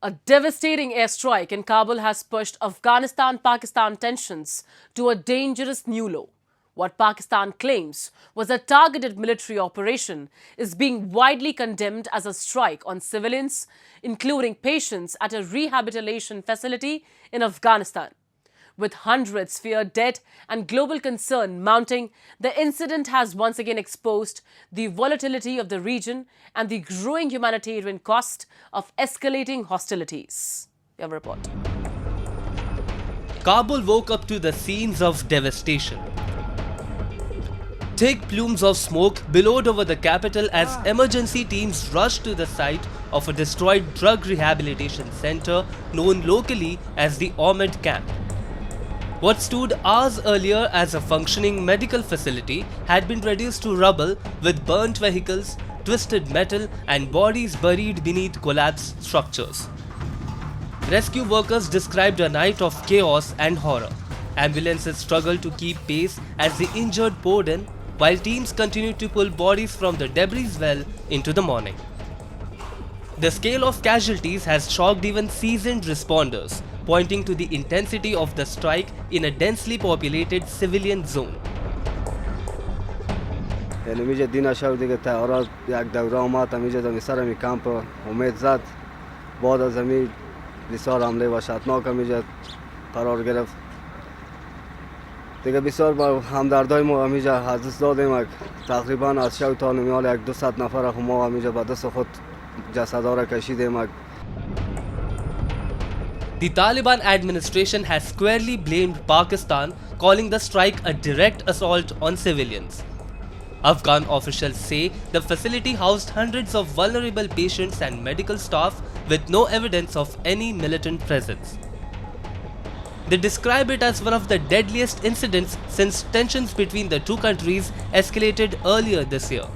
A devastating airstrike in Kabul has pushed Afghanistan-Pakistan tensions to a dangerous new low. What Pakistan claims was a targeted military operation is being widely condemned as a strike on civilians, including patients at a rehabilitation facility in Afghanistan. With hundreds feared dead and global concern mounting, the incident has once again exposed the volatility of the region and the growing humanitarian cost of escalating hostilities. We have a report. Kabul woke up to the scenes of devastation. Thick plumes of smoke billowed over the capital as emergency teams rushed to the site of a destroyed drug rehabilitation center known locally as the Ahmed camp. What stood hours earlier as a functioning medical facility had been reduced to rubble with burnt vehicles, twisted metal and bodies buried beneath collapsed structures. Rescue workers described a night of chaos and horror. Ambulances struggled to keep pace as the injured poured in, while teams continued to pull bodies from the debris well into the morning. The scale of casualties has shocked even seasoned responders, pointing to the intensity of the strike in a densely populated civilian zone. میشه دینا شب دیگه تهران یک دوره آمد میشه در سر می کمپ امید زد بعد از می بسیار حمله وحشتناک میشه قرار گرفت دیگه بسیار با همدردای ما میشه حدس دادیم تقریبا از شب تا نمیال 100-200 نفر ما میشه با دست خود جسدا را کشیدیم. The Taliban administration has squarely blamed Pakistan, calling the strike a direct assault on civilians. Afghan officials say the facility housed hundreds of vulnerable patients and medical staff with no evidence of any militant presence. They describe it as one of the deadliest incidents since tensions between the two countries escalated earlier this year.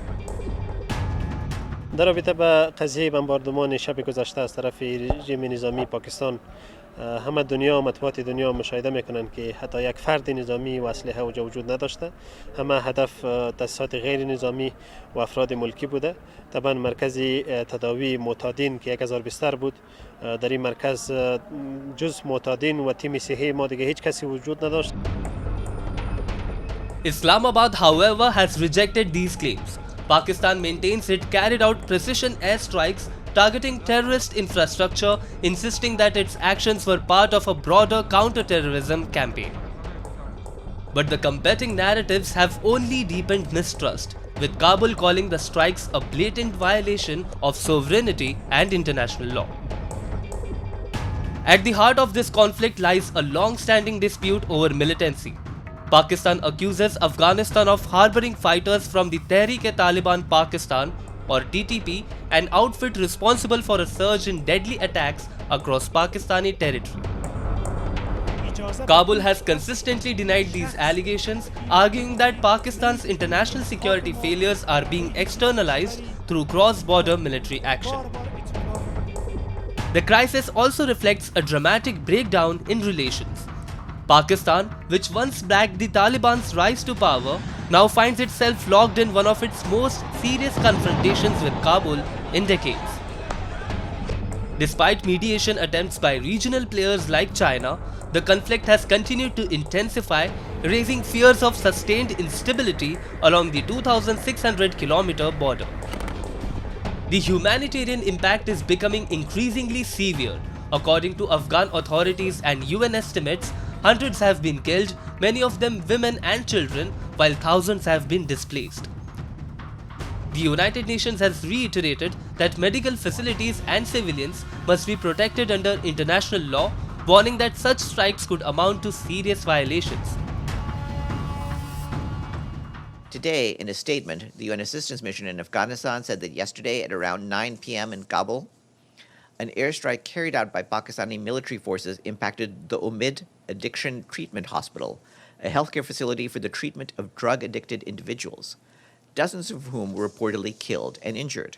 در رابطه با قضیه بمباردمان شب گذشته از طرف رژیم نظامی پاکستان همه دنیا مطبوعات دنیا مشاهده میکنند که حتی یک فرد نظامی و اسلحه اوجا وجود نداشته. همه هدف تاسیسات غیر نظامی و افراد ملکی بوده. طبعا مرکز تداوی معتادین که 1000 بستر بود در این مرکز جز معتادین و تیم صحی ما دیگه هیچ کسی وجود نداشت. Islamabad, however, has rejected these claims. Pakistan maintains it carried out precision airstrikes targeting terrorist infrastructure, insisting that its actions were part of a broader counter-terrorism campaign. But the competing narratives have only deepened mistrust, with Kabul calling the strikes a blatant violation of sovereignty and international law. At the heart of this conflict lies a long-standing dispute over militancy. Pakistan accuses Afghanistan of harboring fighters from the Tehreek-e-Taliban Pakistan or TTP, an outfit responsible for a surge in deadly attacks across Pakistani territory. Kabul has consistently denied these allegations, arguing that Pakistan's international security failures are being externalized through cross-border military action. The crisis also reflects a dramatic breakdown in relations. Pakistan, which once backed the Taliban's rise to power, now finds itself locked in one of its most serious confrontations with Kabul in decades. Despite mediation attempts by regional players like China, the conflict has continued to intensify, raising fears of sustained instability along the 2,600-kilometer border. The humanitarian impact is becoming increasingly severe. According to Afghan authorities and UN estimates, hundreds have been killed, many of them women and children, while thousands have been displaced. The United Nations has reiterated that medical facilities and civilians must be protected under international law, warning that such strikes could amount to serious violations. Today, in a statement, the UN Assistance Mission in Afghanistan said that yesterday at around 9 p.m. in Kabul, an airstrike carried out by Pakistani military forces impacted the Umid Addiction Treatment Hospital, a healthcare facility for the treatment of drug-addicted individuals, dozens of whom were reportedly killed and injured.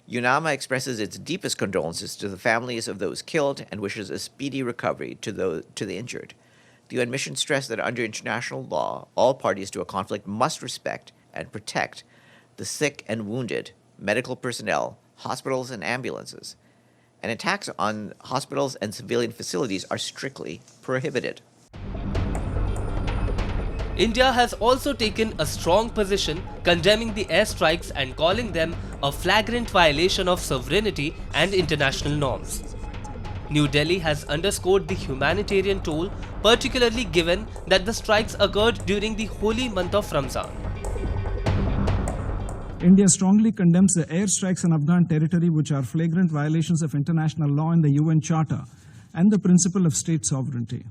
UNAMA expresses its deepest condolences to the families of those killed and wishes a speedy recovery to the injured. The UN mission stressed that under international law, all parties to a conflict must respect and protect the sick and wounded, medical personnel, hospitals, and ambulances, and attacks on hospitals and civilian facilities are strictly prohibited. India has also taken a strong position condemning the airstrikes and calling them a flagrant violation of sovereignty and international norms. New Delhi has underscored the humanitarian toll, particularly given that the strikes occurred during the holy month of Ramzan. India strongly condemns the airstrikes on Afghan territory, which are flagrant violations of international law and the UN Charter and the principle of state sovereignty.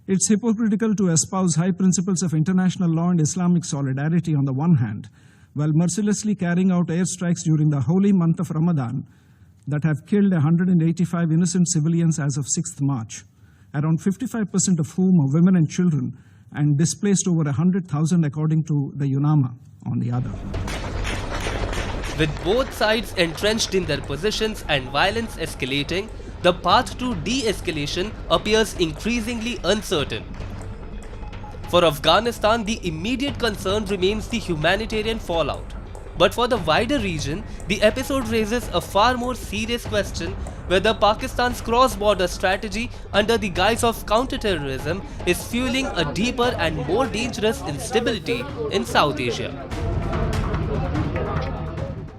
It's hypocritical to espouse high principles of international law and Islamic solidarity on the one hand, while mercilessly carrying out airstrikes during the holy month of Ramadan that have killed 185 innocent civilians as of 6th March, around 55% of whom are women and children, and displaced over 100,000 according to the UNAMA on the other. With both sides entrenched in their positions and violence escalating, the path to de-escalation appears increasingly uncertain. For Afghanistan, the immediate concern remains the humanitarian fallout. But for the wider region, the episode raises a far more serious question whether Pakistan's cross-border strategy under the guise of counter-terrorism is fueling a deeper and more dangerous instability in South Asia.